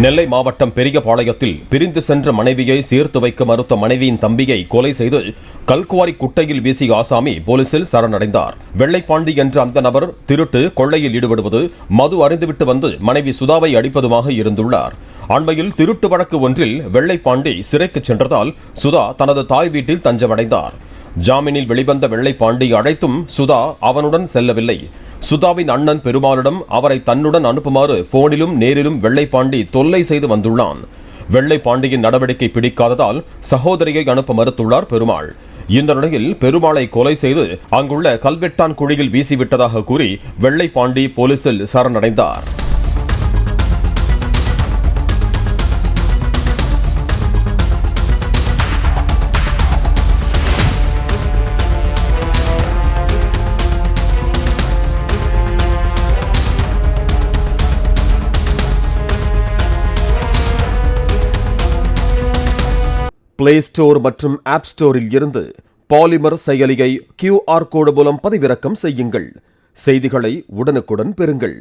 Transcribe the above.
நெல்லை மாவட்டம் பெரியபாளையத்தில் பிரிந்து சென்ற மனைவியை சேர்த்து வைக்க மறுத்த மனைவியின் தம்பியை கொலை செய்து கல்குவாரி குட்டையில் வீசிய ஆசாமி போலீசில் சரணடைந்தார். வெள்ளைப்பாண்டி என்ற அந்த நபர் திருட்டு, கொள்ளையில் ஈடுபடுவது, மது அருந்துவிட்டு வந்து மனைவி சுதாவை அடிப்பதுமாக இருந்துள்ளார். அண்மையில் திருட்டு வழக்கு ஒன்றில் வெள்ளைப்பாண்டி சிறைக்கு சென்றதால் சுதா தனது தாய் வீட்டில் தஞ்சமடைந்தார். ஜாமீனில் வெளிவந்த வெள்ளைப்பாண்டி அழைத்தும் சுதா அவனுடன் செல்லவில்லை. சுதாவின் அண்ணன் பெருமாளிடம் அவரை தன்னுடன் அனுப்புமாறு போனிலும் நேரிலும் வெள்ளைப்பாண்டி தொல்லை செய்து வந்துள்ளான். வெள்ளைப்பாண்டியின் நடவடிக்கை பிடிக்காததால் சகோதரியை அனுப்ப மறுத்துள்ளார் பெருமாள். இந்த நிலையில் பெருமாளை கொலை செய்து அங்குள்ள கல்வெட்டான் குழியில் வீசிவிட்டதாக கூறி வெள்ளைப்பாண்டி போலீசில் சரணடைந்தார். பிளே ஸ்டோர் மற்றும் ஆப் ஸ்டோரில் இருந்து பாலிமர் செயலியை QR கோடு மூலம் பதிவிறக்கம் செய்யுங்கள். செய்திகளை உடனுக்குடன் பெறுங்கள்.